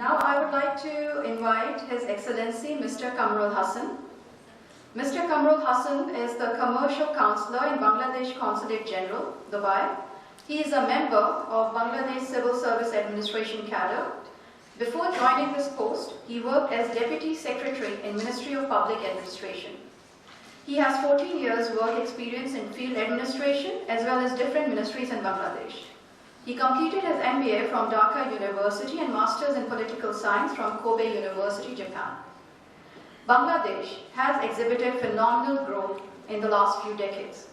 Now I would like to invite His Excellency Mr. Kamrul Hasan. Mr. Kamrul Hasan is the Commercial Counselor in Bangladesh Consulate General, Dubai. He is a member of Bangladesh Civil Service Administration cadre. Before joining this post, he worked as Deputy Secretary in Ministry of Public Administration. He has 14 years work experience in field administration as well as different ministries in Bangladesh. He completed his MBA from Dhaka University and Masters in Political Science from Kobe University, Japan. Bangladesh has exhibited phenomenal growth in the last few decades.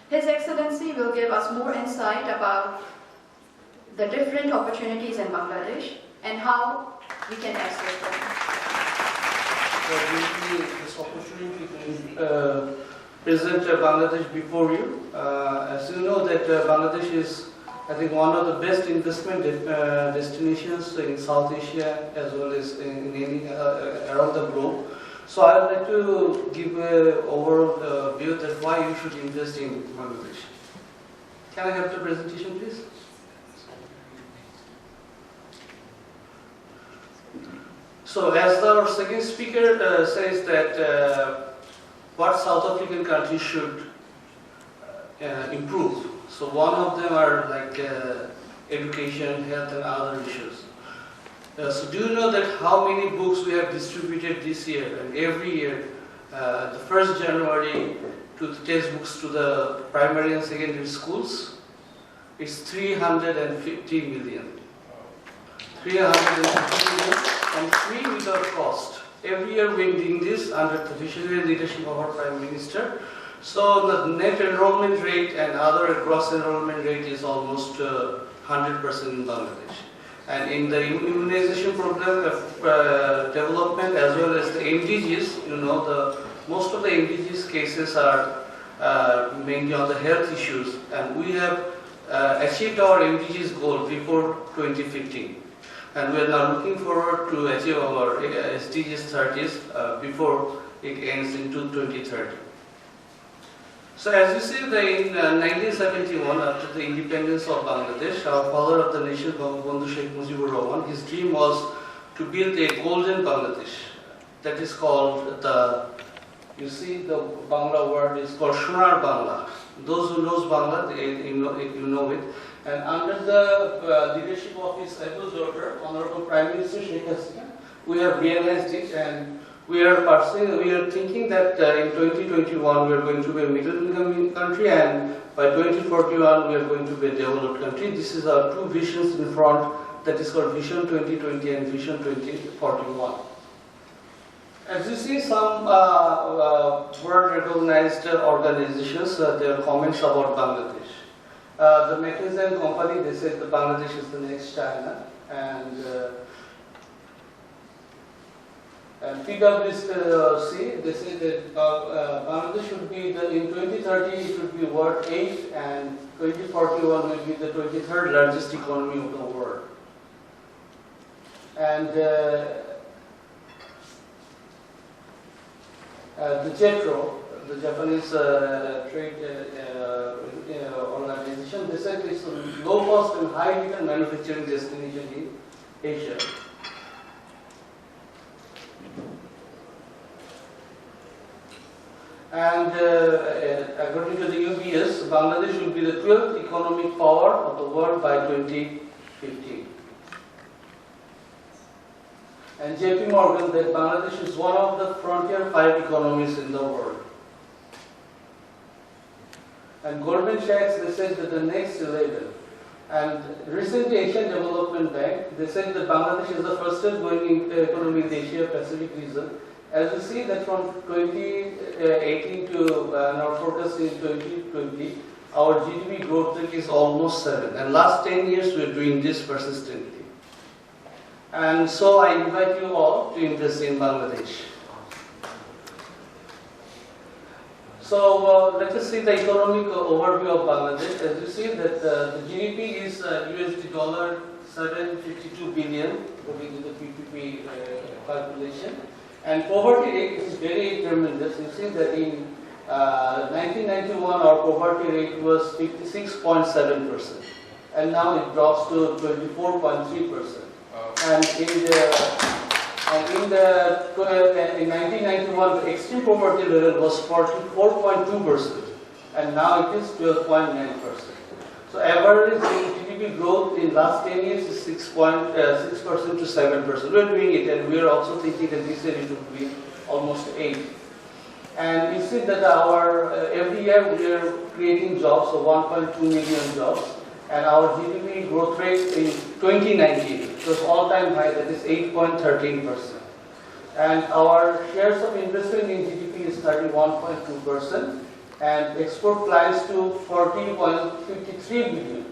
His Excellency will give us more insight about the different opportunities in Bangladesh and how we can access them. For giving me this opportunity to present Bangladesh before you. As you know that Bangladesh is, I think, one of the best investment destinations in South Asia as well as around the globe. So I would like to give an overall view that why you should invest in Bangladesh. Can I have the presentation, please? So as our second speaker says that what South African countries should improve. So one of them are like education, health and other issues. So do you know that how many books we have distributed this year and every year, the 1st January to textbooks to the primary and secondary schools? It's 350 million. 350 million and free without cost. Every year we're doing this under the visionary leadership of our Prime Minister. So the net enrollment rate and other gross enrollment rate is almost 100% in Bangladesh. And in the immunization program development as well as the MDGs, you know, most of the MDGs cases are mainly on the health issues, and we have achieved our MDGs goal before 2015. And we are now looking forward to achieve our SDGs 30s before it ends in 2030. So as you see, in 1971, after the independence of Bangladesh, our father of the nation, Bangabandhu Sheikh Mujibur Rahman, his dream was to build a golden Bangladesh. That is called you see the Bangla word is called Sonar Bangla. Those who knows Bangla, you know it. And under the leadership of his able daughter, Honorable Prime Minister Sheikh Hasan, we have realized it, and we are thinking that in 2021 we are going to be a middle income country, and by 2041 we are going to be a developed country. This is our two visions in front, that is called Vision 2020 and Vision 2041. As you see, some world-recognized organizations, their comments about Bangladesh. The McKinsey company, they said that Bangladesh is the next China, and PwC, they say that Bangladesh should be, in 2030 it should be world 8 and 2041 will be the 23rd largest economy of the world. And the JETRO, the Japanese trade organization, they said it's a low cost and high return manufacturing destination in Asia. And according to the UBS, Bangladesh will be the 12th economic power of the world by 2050. And JP Morgan, that Bangladesh is one of the frontier 5 economies in the world. And Goldman Sachs, they said that the next 11. And recently Asian Development Bank, they said that Bangladesh is the fastest growing economy in the Asia Pacific region. As you see that from 2018 to now forecast in 2020, our GDP growth rate is almost 7. And last 10 years we are doing this persistently. And so I invite you all to invest in Bangladesh. So let us see the economic overview of Bangladesh. As you see that the GDP is USD dollar 752 billion according to the PPP calculation. And poverty rate is very tremendous. You see that in 1991 our poverty rate was 56.7%, and now it drops to 24.3%. And in 1991, the extreme poverty level was 44.2%, and now it is 12.9%. So average GDP growth in last 10 years is 6.6% to 7%. We are doing it, and we are also thinking that this year it will be almost 8. And you see that our every year we are creating jobs, so 1.2 million jobs, and our GDP growth rate in 2019 it was all-time high, that is 8.13%. And our shares of investment in GDP is 31.2%, and export climbs to 40.53 billion.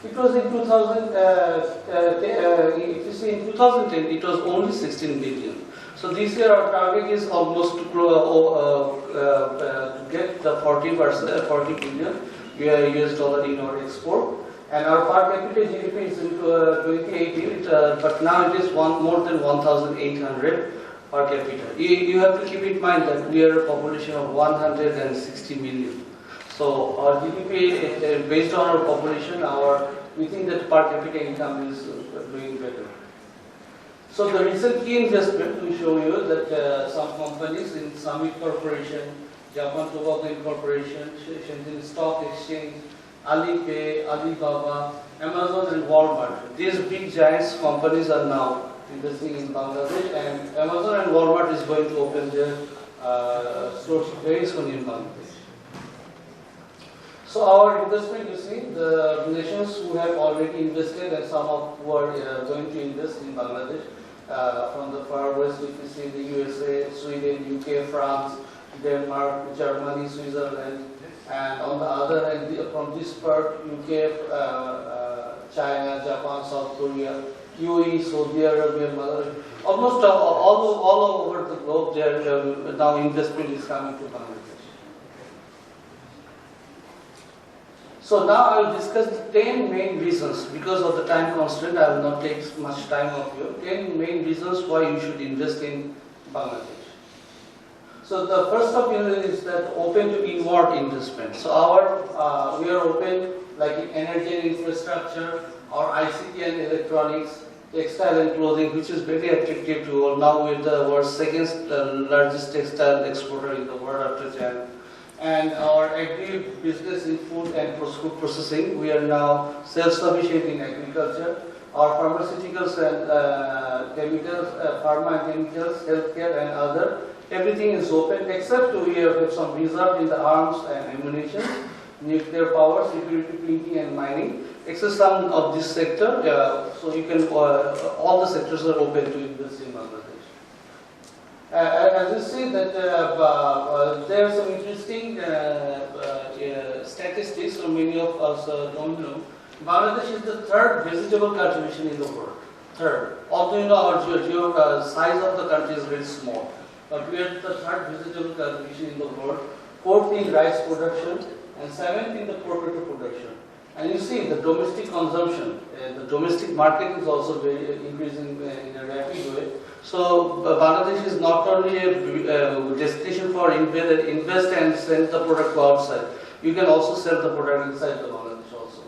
It was in 2010 it was only 16 billion. So this year our target is almost to get the 40 billion US dollar in our export. And our per capita GDP is in 2018, but now it is more than 1,800 per capita. You have to keep in mind that we are a population of 160 million. So our GDP, based on our population, we think that per capita income is doing better. So the recent key investment, we show you that some companies in Summit Corporation, Japan Tobacco Incorporation, Shenzhen Stock Exchange, Alipay, Alibaba, Amazon and Walmart. These big giants companies are now investing in Bangladesh, and Amazon and Walmart is going to open their stores very soon in Bangladesh. So our investment, you see, the nations who have already invested and some of who are going to invest in Bangladesh, from the far west, if you see the USA, Sweden, UK, France, Denmark, Germany, Switzerland, and on the other hand, from this part, UK, China, Japan, South Korea, UAE, Saudi Arabia, almost all over the globe, there now investment is coming to Bangladesh. So now I will discuss the 10 main reasons. Because of the time constraint, I will not take much time of you. 10 main reasons why you should invest in Bangladesh. So the first of it is that open to inward investment. So we are open like in energy and infrastructure, or ICT and electronics, textile and clothing, which is very attractive to all. Now we're the world's second largest textile exporter in the world after China. And our agri business in food and food processing, we are now self-sufficient in agriculture. Our pharmaceuticals and chemicals, pharma and chemicals, healthcare and other, everything is open except we have some reserve in the arms and ammunition, nuclear power, security printing and mining. Except some of this sector, so you can, all the sectors are open to invest in Bangladesh. As you see that there are some interesting statistics, so many of us don't know. Bangladesh is the third vegetable cultivation in the world. Third. Although you know our size of the country is very small, but we are the third vegetable cultivation in the world, fourth in rice production, and seventh in the potato production. And you see the domestic consumption, the domestic market is also very increasing in a rapid way. So Bangladesh is not only a destination for invest and sell the product to outside. You can also sell the product inside the Bangladesh also.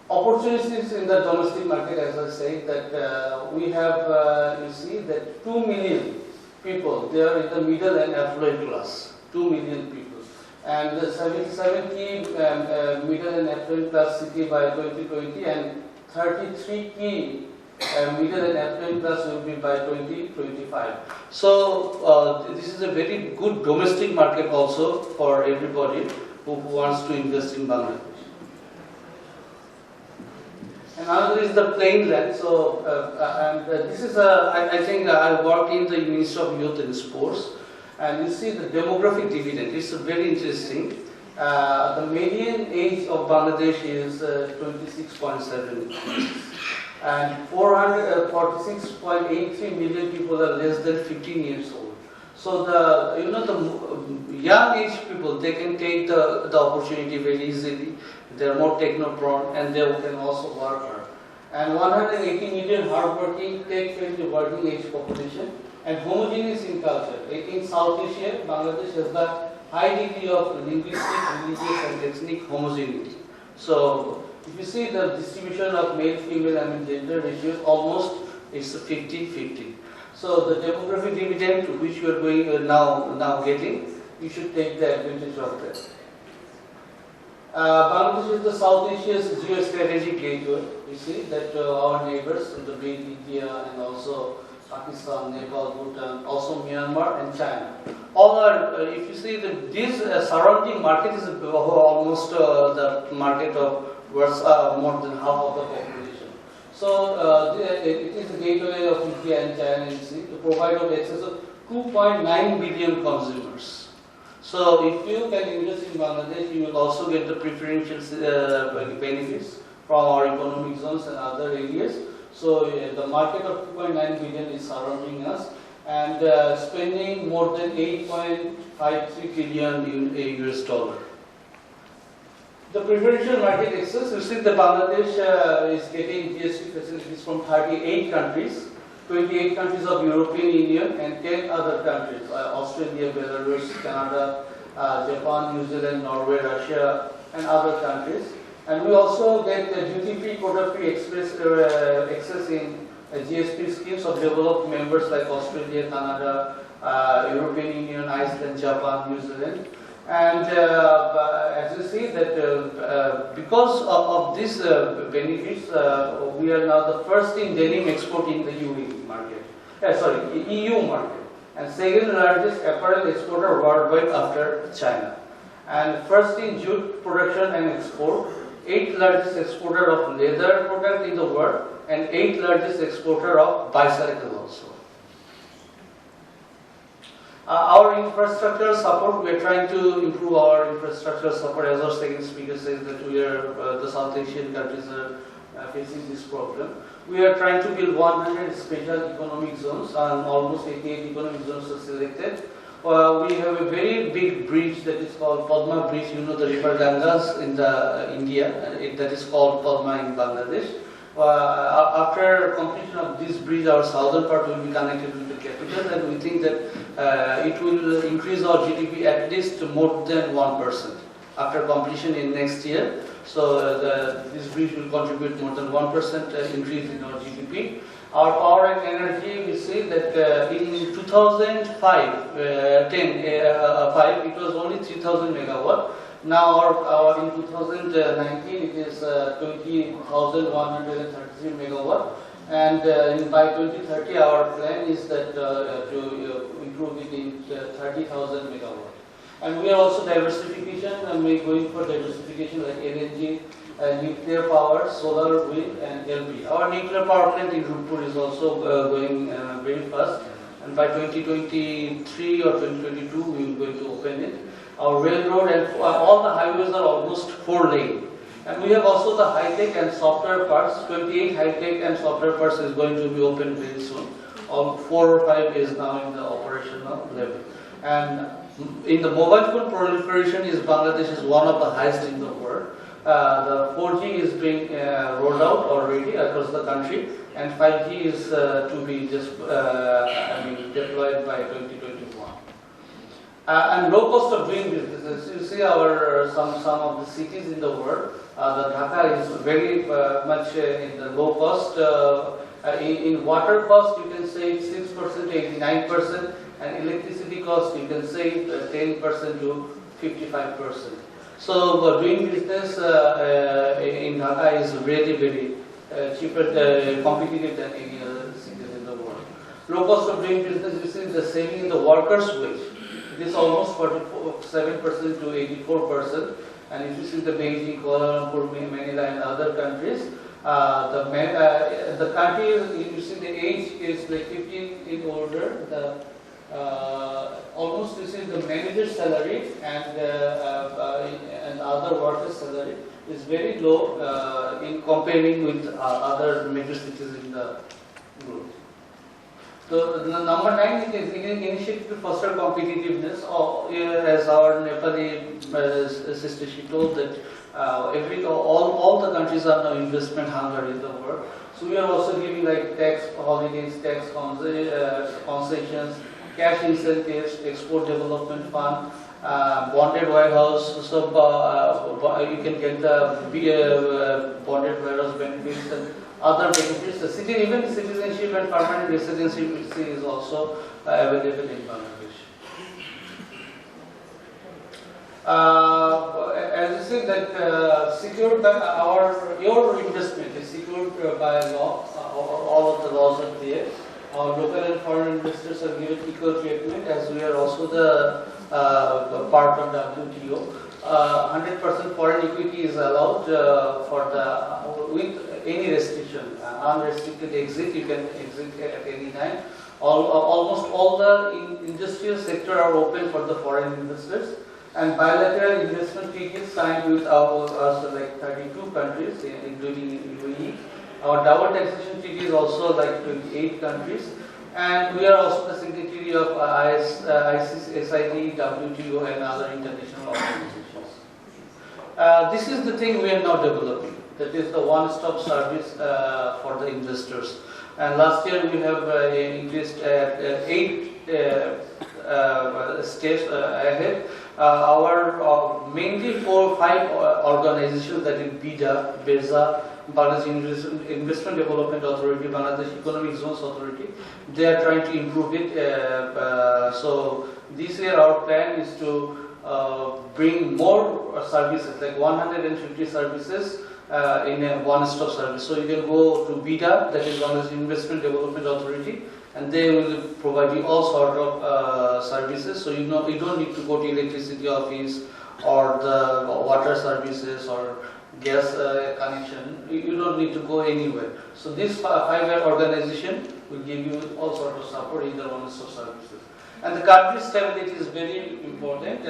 Opportunities in the domestic market, as I say, that we have, you see that 2 million people, they are in the middle and affluent class, 2 million people. And 70 middle and affluent class city by 2020, and 33 key middle and affluent class will be by 2025. So this is a very good domestic market also for everybody who wants to invest in Bangladesh. Another is the plain land. So this is I think I work in the Ministry of Youth and Sports. And you see the demographic dividend, it's very interesting. The median age of Bangladesh is 26.7, and 446.83 million people are less than 15 years old. So the young age people, they can take the opportunity very easily. They are more techno-prone and they can also work hard. And 180 million hardworking, tech-friendly working age population. And homogeneous in culture. In South Asia, Bangladesh has the high degree of linguistic, religious and ethnic homogeneity. So if you see the distribution of male-female, gender ratios, almost it's 50-50. So the demographic dividend which you are going now getting, you should take the advantage of that. Bangladesh is the South Asia's geostrategic gateway. You see that our neighbors, the big India and also Pakistan, Nepal, Bhutan, also Myanmar and China. All are, if you see that this surrounding market is almost the market of worth more than half of the population. So it is the gateway of India and China, you see, to provide of access of 2.9 billion consumers. So if you can invest in Bangladesh, you will also get the preferential benefits from our economic zones and other areas. So the market of 2.9 billion is surrounding us and spending more than 8.53 billion in US dollar. The preferential market access, you see the Bangladesh is getting GST facilities from 38 countries, 28 countries of European Union and 10 other countries, Australia, Belarus, Canada, Japan, New Zealand, Norway, Russia and other countries. And we also get the duty-free, quota-free access in GSP schemes of developed members like Australia, Canada, European Union, Iceland, Japan, New Zealand. And as you see that because of these benefits, we are now the first in denim export in the EU market. EU market. And second largest apparel exporter worldwide after China. And first in jute production and export, 8th largest exporter of leather product in the world, and 8th largest exporter of bicycle also. Our infrastructure support, we are trying to improve our infrastructure support. As our second speaker says that we are, the South Asian countries are facing this problem. We are trying to build 100 special economic zones and almost 88 economic zones are selected. We have a very big bridge that is called Padma Bridge. You know the river Ganges in India, that is called Padma in Bangladesh. After completion of this bridge, our southern part will be connected with the capital, and we think that it will increase our GDP at least more than 1% after completion in next year. So this bridge will contribute more than 1% increase in our GDP. Our power and energy, we see that in 2005, it was only 3,000 megawatt. Now in 2019 it is 20,133 megawatt, and by 2030 our plan is that to improve it in 30,000 megawatt. And we are also diversification, and we are going for diversification like LNG, nuclear power, solar, wind and LP. Our nuclear power plant in Rupur is also going very fast, and by 2023 or 2022 we are going to open it. Our railroad and all the highways are almost 4-lane. And we have also the high-tech and software parks. 28 high-tech and software parks is going to be opened very soon. All 4 or 5 is now in the operational level. And in the mobile phone proliferation, Bangladesh is one of the highest in the world. The 4G is being rolled out already across the country, and 5G is to be just deployed by 2021. And low cost of doing business. You see our some of the cities in the world. The Dhaka is very much in the low cost. In water cost, you can save 6% to 89%, and electricity cost you can save 10% to 55%. So doing business in Dhaka is really very cheaper, competitive than any other cities in the world. Low cost of doing business, you see the saving in the workers' wage. It is almost 47% to 84%. And if you see the Beijing, Kuala Lumpur, Manila and other countries, the country, you see the age is like 15 and older. Almost you see the manager's salary and other workers' salary is very low in comparing with other major cities in the group. So the number 9 is initiative to foster competitiveness. As our Nepali sister, she told that all the countries are now investment hungry in the world. So we are also giving like tax holidays, tax concessions, cash incentives, export development fund, bonded warehouse. So you can get the bonded warehouse benefits and other benefits. Even citizenship and permanent residency is also available in Bangladesh. As you said, that secured by your investment is secured by law. All of the laws are there. Our local and foreign investors are given equal treatment, as we are also the part of WTO. 100% foreign equity is allowed with any restriction. Unrestricted exit, you can exit at any time. Almost all the industrial sector are open for the foreign investors. And bilateral investment treaties signed with like 32 countries, including UAE. Our double taxation treaty is also like 28 countries. And we are also the signatory of ICSID, WTO, and other international organizations. This is the thing we are now developing. That is the one-stop service for the investors. And last year we have increased 8 steps ahead. Our mainly 4 or 5 organizations, that is BIDA, BERSA, Bangladesh Investment Development Authority, Bangladesh Economic Zones Authority, they are trying to improve it. So this year our plan is to bring more services, like 150 services in a one-stop service. So you can go to BIDA, that is Bangladesh Investment Development Authority, and they will provide you all sort of services. So you don't need to go to electricity office or the water services or gas connection. You don't need to go anywhere. So this 5 organization will give you all sort of support in the one-stop services. And the country stability is very important.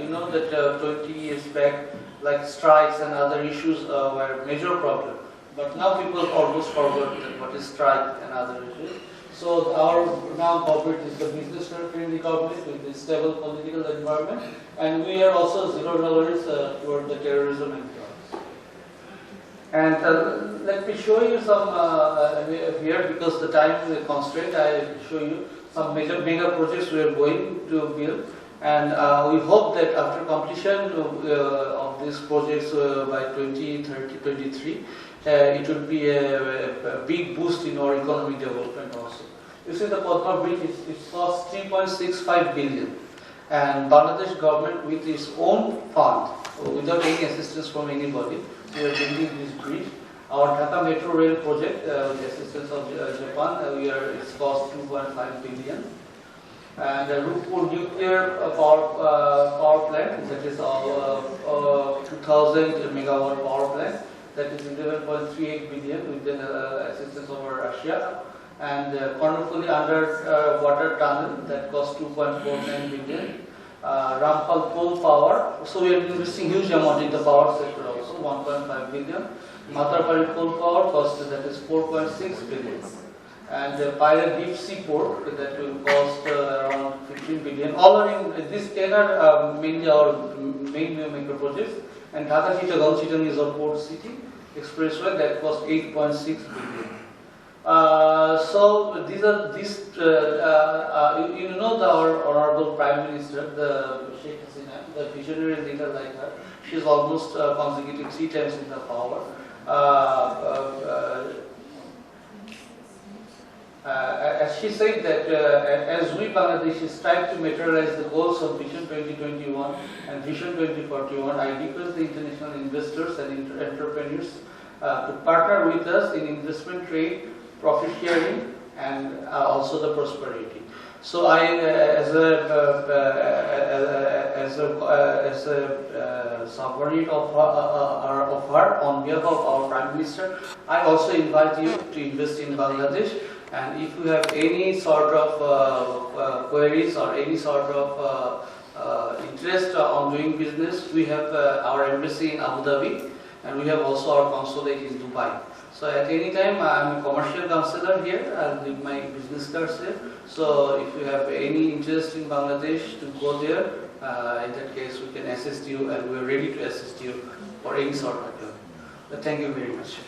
You know that 20 years back, like strikes and other issues were a major problem. But now people almost forgot what is strike and other issues. So our now government is the business-friendly government with a stable political environment, and we are also zero tolerance toward the terrorism and drugs. And let me show you some here, because the time is a constraint. I show you some mega projects we are going to build, and we hope that after completion of these projects by 2023, it will be a big boost in our economic development also. You see the Padma Bridge, it cost 3.65 billion, and Bangladesh government with its own fund, without any assistance from anybody, we are building this bridge. Our Dhaka Metro Rail project, with the assistance of Japan, it's cost 2.5 billion. And the Rupur nuclear power plant, that is 2000 megawatt power plant, that is 11.38 billion with the assistance of Russia. And Kamrul underwater tunnel, that cost 2.49 billion. Rampal coal power, so we are investing huge amount in the power sector also, 1.5 billion. Matarpari coal power cost, that is 4.6 billion. And Pyra deep sea port, that will cost around 15 billion. All are in this 10 are mainly our main micro projects. And Dhaka Chittagong is our port city expressway, that cost 8.6 billion. So these are our honorable Prime Minister, the Sheikh Hasan, the visionary leader like her. She's almost consecutive 3 times in the power. As she said that as we Bangladeshis strive to materialize the goals of Vision 2021 and Vision 2041, I request the international investors and entrepreneurs to partner with us in investment trade, profit sharing, and also the prosperity. So I, as a subordinate of her, on behalf of our Prime Minister, I also invite you to invest in Bangladesh. And if you have any sort of queries or any sort of interest on doing business, we have our embassy in Abu Dhabi, and we have also our consulate in Dubai. So at any time, I'm a commercial counselor here. I'll leave my business cards here. So if you have any interest in Bangladesh to go there, in that case, we can assist you, and we're ready to assist you for any sort of job. Thank you very much.